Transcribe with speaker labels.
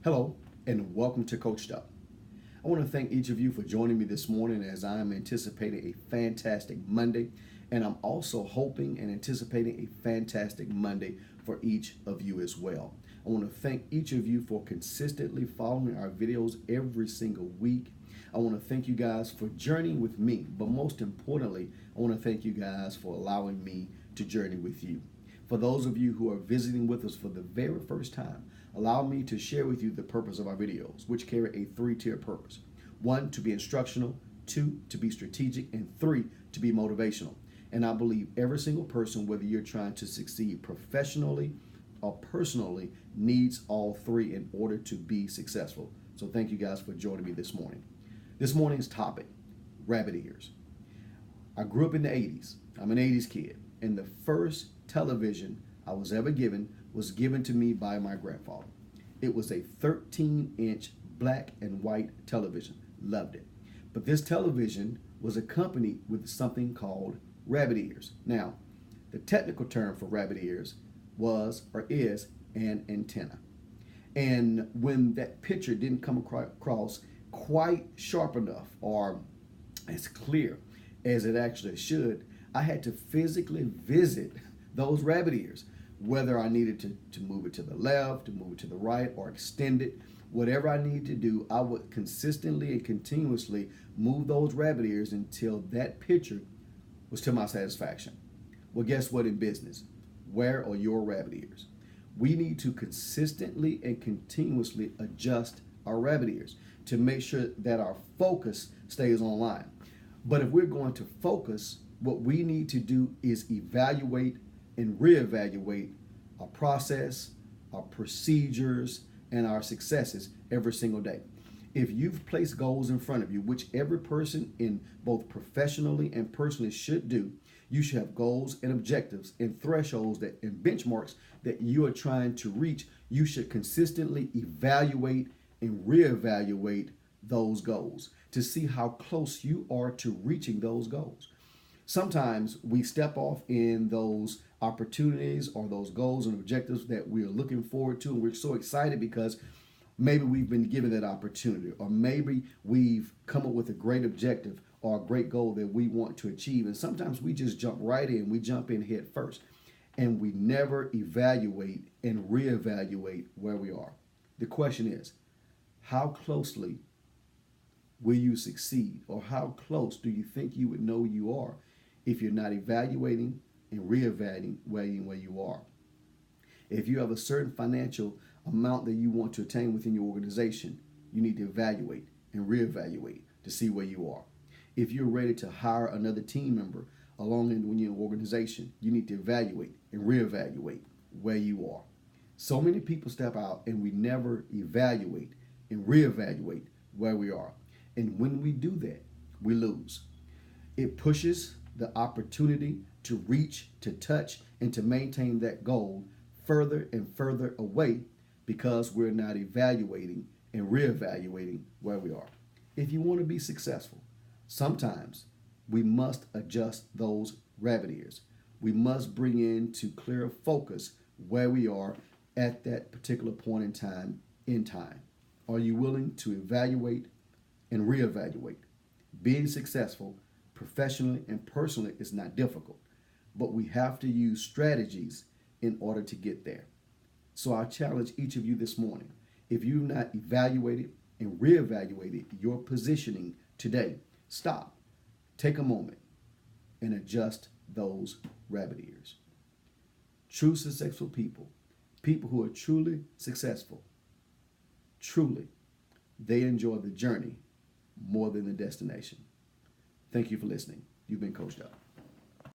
Speaker 1: Hello, and welcome to CoachedUP. I want to thank each of you for joining me this morning as I am anticipating a fantastic Monday, and I'm also hoping and anticipating a fantastic Monday for each of you as well. I want to thank each of you for consistently following our videos every single week. I want to thank you guys for journeying with me, but most importantly, I want to thank you guys for allowing me to journey with you. For those of you who are visiting with us for the very first time, allow me to share with you the purpose of our videos, which carry a three-tier purpose. 1, to be instructional, 2, to be strategic, and 3, to be motivational. And I believe every single person, whether you're trying to succeed professionally or personally, needs all three in order to be successful. So thank you guys for joining me this morning. This morning's topic, rabbit ears. I grew up in the 80s. I'm an 80s kid. And the first television I was ever given was given to me by my grandfather. It was a 13-inch black and white television. Loved it. But this television was accompanied with something called rabbit ears. Now, the technical term for rabbit ears was or is an antenna. And when that picture didn't come across quite sharp enough or as clear as it actually should, I had to physically visit those rabbit ears, whether I needed to move it to the left, to move it to the right, or extend it. Whatever I needed to do, I would consistently and continuously move those rabbit ears until that picture was to my satisfaction. Well, guess what in business? Where are your rabbit ears? We need to consistently and continuously adjust our rabbit ears to make sure that our focus stays online. But if we're going to focus, what we need to do is evaluate and reevaluate our process, our procedures, and our successes every single day. If you've placed goals in front of you, which every person in both professionally and personally should do, you should have goals and objectives and thresholds and benchmarks that you are trying to reach. You should consistently evaluate and reevaluate those goals to see how close you are to reaching those goals. Sometimes we step off in those opportunities or those goals and objectives that we are looking forward to, and we're so excited because maybe we've been given that opportunity, or maybe we've come up with a great objective or a great goal that we want to achieve. And sometimes we just jump right in, we jump in head first, and we never evaluate and reevaluate where we are. The question is, how closely will you succeed, or how close do you think you would know you are if you're not evaluating and reevaluating where you are? If you have a certain financial amount that you want to attain within your organization, you need to evaluate and reevaluate to see where you are. If you're ready to hire another team member along in your organization, you need to evaluate and reevaluate where you are. So many people step out and we never evaluate and reevaluate where we are. And when we do that, we lose. It pushes the opportunity to reach, to touch, and to maintain that goal further and further away because we're not evaluating and reevaluating where we are. If you want to be successful, sometimes we must adjust those rabbit ears. We must bring into clear focus where we are at that particular point in time. Are you willing to evaluate and reevaluate? Being successful professionally and personally is not difficult, but we have to use strategies in order to get there. So I challenge each of you this morning, if you've not evaluated and reevaluated your positioning today, stop, take a moment, and adjust those rabbit ears. True successful people, people who are truly successful, truly, they enjoy the journey more than the destination. Thank you for listening. You've been Coached Up.